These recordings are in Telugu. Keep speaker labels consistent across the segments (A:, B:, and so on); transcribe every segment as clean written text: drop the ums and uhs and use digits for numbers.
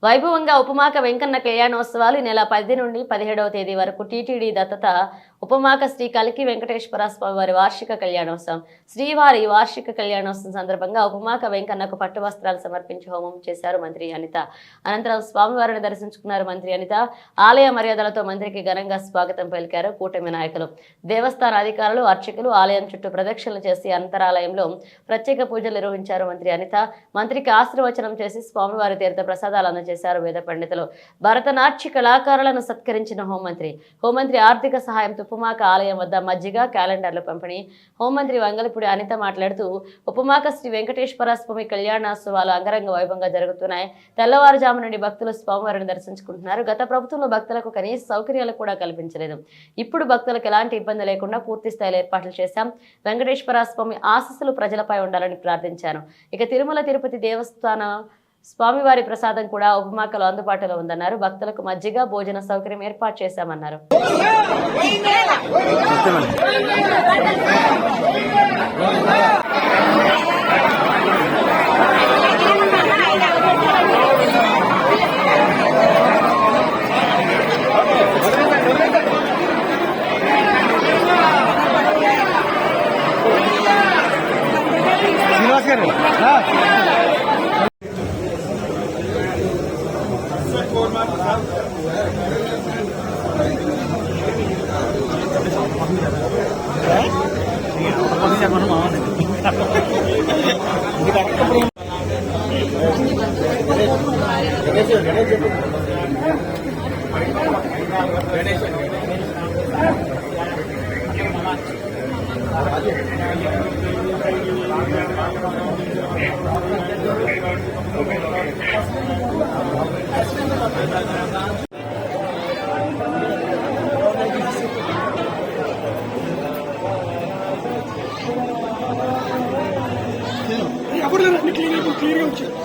A: వైభవంగా ఉపమాక వెంకన్న కళ్యాణోత్సవాలు ఈ నెల 10 నుండి 17వ తేదీ వరకు టీటీడీ దత్తత ఉపమాక శ్రీ కలికి వెంకటేశ్వర స్వామి వారి వార్షిక కళ్యాణోత్సవం. శ్రీవారి వార్షిక కళ్యాణోత్సవం సందర్భంగా ఉపమాక వెంకన్నకు పట్టు వస్త్రాలు సమర్పించి హోమం చేశారు మంత్రి అనిత. అనంతరం స్వామివారిని దర్శించుకున్నారు మంత్రి అనిత. ఆలయ మర్యాదలతో మంత్రికి ఘనంగా స్వాగతం పలికారు కూటమి నాయకులు, దేవస్థాన అధికారులు, అర్చకులు. ఆలయం చుట్టూ ప్రదక్షిణలు చేసి అంతరాలయంలో ప్రత్యేక పూజలు నిర్వహించారు మంత్రి అనిత. మంత్రికి ఆశీర్వచనం చేసి స్వామివారి తీర్థ ప్రసాదాలు అందజేశారు వేద పండితులు. భరతనాట్య కళాకారులను సత్కరించిన హోంమంత్రి ఆర్థిక సహాయంతో ఉపమాక ఆలయం వద్ద మజ్జిగ, క్యాలెండర్లు పంపిణీ. హోంమంత్రి వంగలపూడి అనిత మాట్లాడుతూ ఉపమాక శ్రీ వెంకటేశ్వర స్వామి కళ్యాణోత్సవాలు అంగరంగ వైభవంగా జరుగుతున్నాయి. తెల్లవారుజాము నుండి భక్తులు స్వామివారిని దర్శించుకుంటున్నారు. గత ప్రభుత్వంలో భక్తులకు కనీస సౌకర్యాలు కూడా కల్పించలేదు. ఇప్పుడు భక్తులకు ఎలాంటి ఇబ్బంది లేకుండా పూర్తి స్థాయిలో ఏర్పాట్లు చేశాం. వెంకటేశ్వర స్వామి ఆశీస్సులు ప్రజలపై ఉండాలని ప్రార్థించాను. ఇక తిరుమల తిరుపతి దేవస్థాన స్వామివారి ప్రసాదం కూడా ఉపమాకలో అందుబాటులో ఉందన్నారు. భక్తులకు మజ్జిగ, భోజన సౌకర్యం ఏర్పాటు చేశామన్నారు.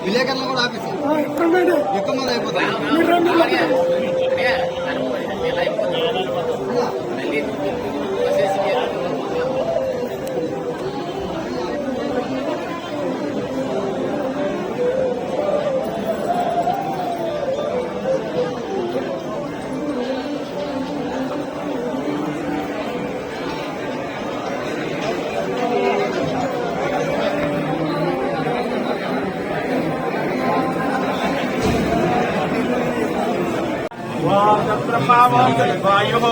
B: విలేకరులు కూడా ఆఫీసు ఎక్కువ మంది అయిపోతాయి.
C: ओम तत्ब्रह्मा ओम तद्वायुः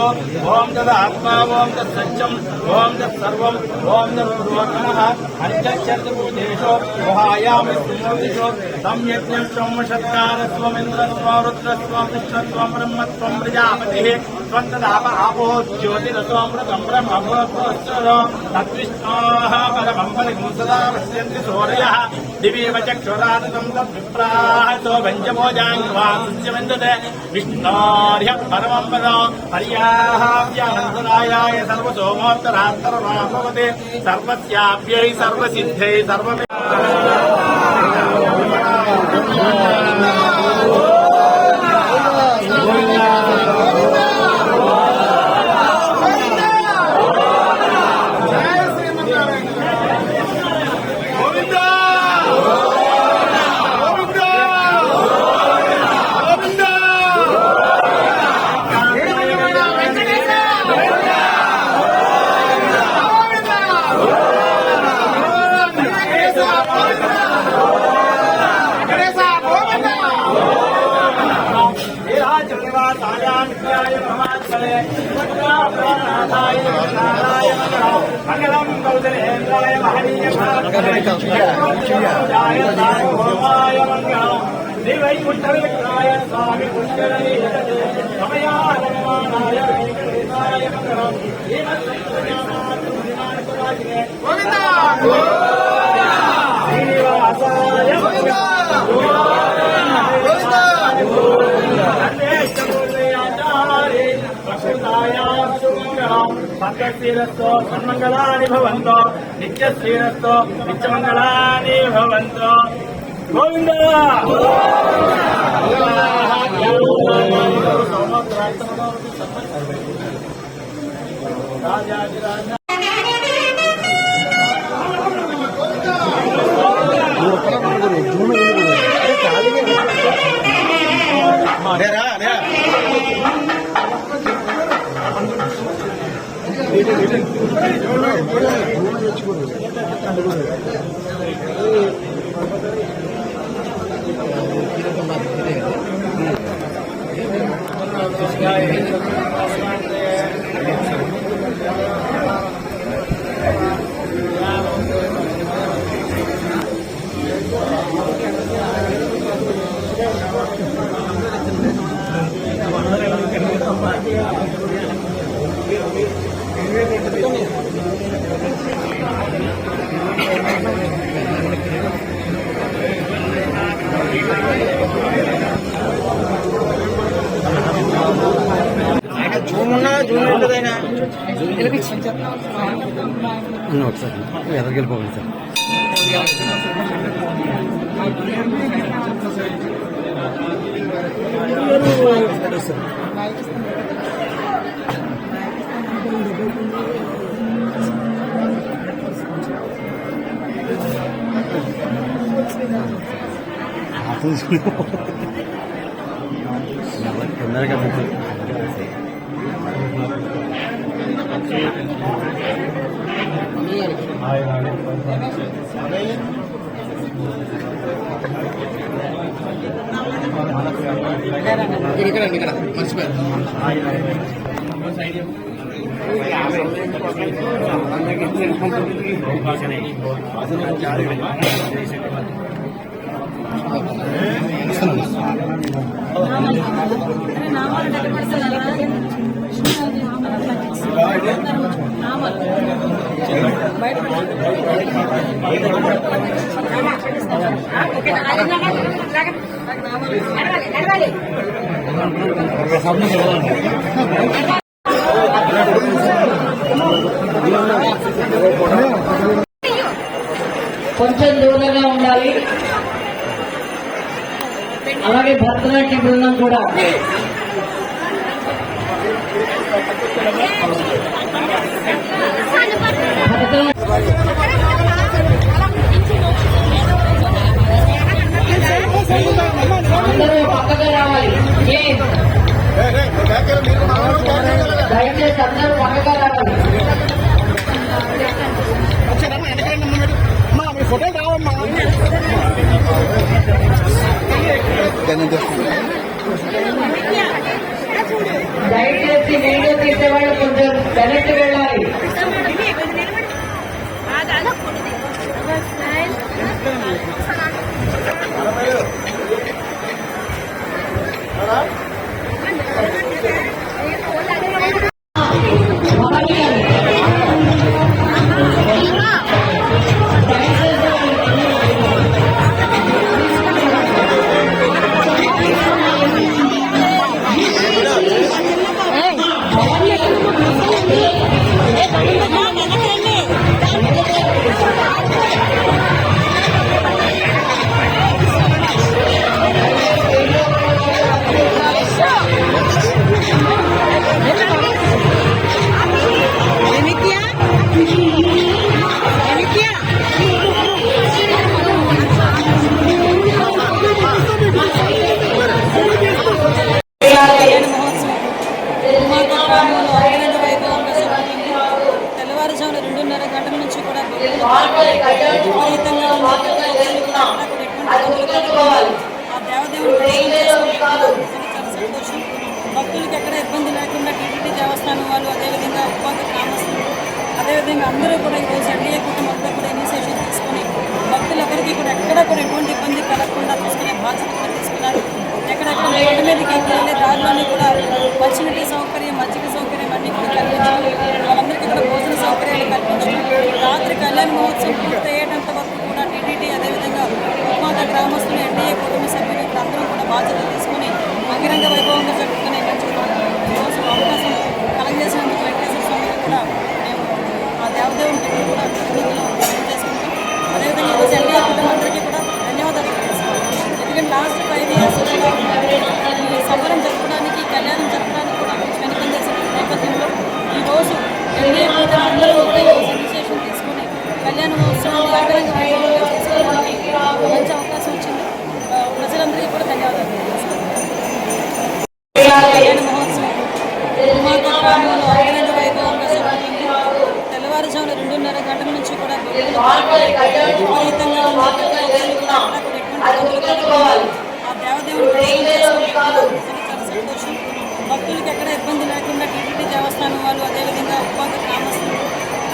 C: ओम तदात्मा ओम तत्सत्यम् ओम तत्सर्वम् ओम तत्पुरोगमः पञ्चचतुर्भुजेषु गुहायामि स्मृतिषु संयज्ञं ब्रह्मशत्कारस्वमिन्द्रस्वं रुद्रस्वं विष्णुस्वं ब्रह्मस्वं प्रजापतिः त्वं तदाप आपो ज्योतिरसोऽमृतं ब्रह्मभूतोऽस्तरो तद्विष्णोः परमं फलितं सदा पश्यन्ति सूर्यः दिवीव चक्षुरादितं तद्विप्राः सो पञ्चभोजाङ्गवासुच्यविन्दते विष्णोर्यः परमं पदो हर्याहाव्यानन्तरायाय सर्वसोमोत्तरात्तरमा भवति सर्वस्याप्यै सर्वसिद्धै सर्वमे मंगलम गौतमेन्द्राय महनीय मंगलम देवैकुंठविक्राय स्वामी पुष्करणीयते समयाय वेंकटेशाय मंगलम गोविंदा श्रीनिवासाय भक्तश्रीरस्तो सन्मंगलानि भवन्तो नित्यश्रीरस्तो नित्यमंगलानि भवन्तो गोविंद
B: ఒకసారి ఎదరికి వెళ్ళిపోవాలి సార్. తొందరగా ఇక్కడ మర్చిపోయారు.
D: కొంచెం దూరంగా ఉండాలి. అలాగే భరతనాట్య బృందం కూడా అందరూ పక్కగా రావాలి. దయచేసి అందరూ పక్కగా రావాలి.
B: ఫోటో కావమ్మా.
D: దయచేసి వీడియో తీసేవాళ్ళు కొంచెం వెనక్కి వెళ్ళాలి.
E: తెల్లవారుజామున 2:30 గంటల నుంచి కూడా విపరీతంగా ఆ దేవదేవుని చాలా సంతోషం. భక్తులకు ఎక్కడ ఇబ్బంది లేకుండా టీటీడీ దేవస్థానం వాళ్ళు, అదేవిధంగా ఉపాధి గ్రామస్తులు, అదేవిధంగా అందరూ కూడా ఈరోజు ఎన్డీఏ కుటుంబంతో కూడా ఇనిషియేషన్ తీసుకుని భక్తులందరికీ కూడా ఎక్కడ కూడా ఎటువంటి ఇబ్బంది కలగకుండా చూసుకునే బాధ్యత కూడా తీసుకున్నారు. ఎక్కడెక్కడ రోడ్డు మీదకి వెళ్ళే దారిలోని కూడా మంచినీటి సౌకర్యం, మజ్జిగ సౌకర్యం అన్నీ కూడా కల్పించాలి. వాళ్ళందరికీ కూడా భోజన సౌకర్యాలు కల్పించాలి. రాత్రి కళ్యాణ మహోత్సవం పూర్తి అయ్యేటంత వరకు కూడా టీటీడీ, అదేవిధంగా ఉపాధి గ్రామస్తులు, ఎన్డీఏ కుటుంబ సభ్యులు ఇక్కడ అందరూ కూడా బాధ్యత తీసుకుని అంగరంగ వైభవంగా జరుపుకునే మంచి రోజు అవకాశం కలగజేసినందుకు వెంకటేశ్వర స్వామికి కూడా మేము ఆ దేవదేవుని కూడా చేసుకుంటాం. అదేవిధంగా ఈరోజు ఎన్డీఏ కుటుంబందరికీ కూడా ధన్యవాదాలు తెలియజేస్తున్నాం. ఎందుకంటే లాస్ట్ 5 years కూడా ఈ సంబరం జరపడానికి, కళ్యాణం జరపడానికి కూడా వెనుకం చేసిన నేపథ్యంలో ఈరోజు ఎన్డీఏ కూడా అందరూ ఒకే రోజు ఇనిషియేషన్ తీసుకుని కళ్యాణ మహోత్సవాన్ని అంగరంగ వైభవంగా చేసుకోవడానికి మంచి అవకాశం వచ్చింది. ప్రజలందరికీ కూడా ధన్యవాదాలు తెలియజేస్తున్నాం. కళ్యాణ మహోత్సవం గ్రామంలో అంగరంగ వైభవంగా జరుగుతుంది. విపరీతంగా ఉంది. ఆ దేవదేవుని చాలా సంతోషం. భక్తులకి ఎక్కడ ఇబ్బంది లేకుండా టీటీడీ దేవస్థానం వాళ్ళు, అదేవిధంగా ఉపాధ గ్రామస్తులు,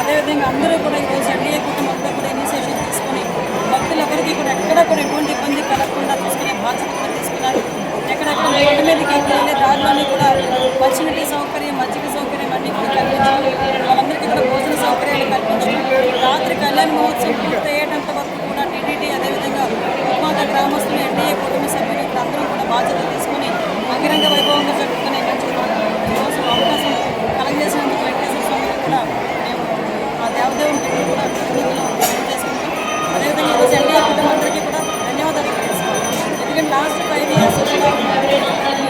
E: అదేవిధంగా అందరూ కూడా ఈరోజు ఎన్డీఏ కుటుంబంతో కూడా ఇనిషియేషన్ తీసుకొని భక్తులెవరికి కూడా ఎక్కడ కూడా ఎటువంటి ఇబ్బంది కలగకుండా చూసుకునే బాధ్యత కూడా తీసుకున్నారు. ఎక్కడెక్కడ రోడ్డు మీదకి వెళ్ళే దారిలోనే కూడా మంచినీటి సౌకర్యం, మజ్జిగ సౌకర్యం అన్నీ కూడా కల్పించారు. వాళ్ళందరికీ కూడా భోజన సౌకర్యాలు కల్పించారు. రాత్రి కళ్యాణ మహోత్సవం పూర్తయ్యేటంత వరకు కూడా టీటీడీ, అదేవిధంగా ఉపాధ గ్రామస్తులు, ఎన్డీఏ కుటుంబ సభ్యులు ఇక్కడ అందరూ కూడా బాధ్యత తీసుకొని అంగరంగ వైభవంగా జరుపుకునే మంచి ఈరోజు అవకాశం కలగజేసినందుకు వెంకటేశ్వర స్వామిని కూడా మేము ఆ దేవదేవునికి కూడా తెలియజేసుకుంటాం. అదేవిధంగా ఈరోజు ఎన్డీఏ కుటుంబం అందరికీ కూడా ధన్యవాదాలు తెలుసుకోవాలి. ఎందుకంటే లాస్ట్ 5 years కూడా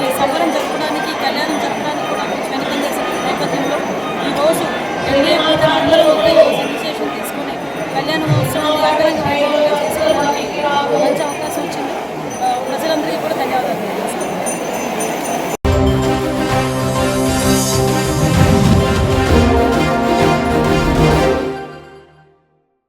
E: ఈ సంబరం జరపడానికి, కళ్యాణం జరపడానికి కూడా కొంచెం వెనుకందేసిన నేపథ్యంలో ఈరోజు ఎన్డీఏ కుటుంబం అందరూ కూడా ఈరోజు ఇనిషియేషన్ తీసుకొని కళ్యాణ మహోత్సవాన్ని అంగరంగ వైభవంగా చేసుకోవడానికి మంచి అవకాశం వచ్చింది. ప్రజలందరికీ కూడా ధన్యవాదాలు.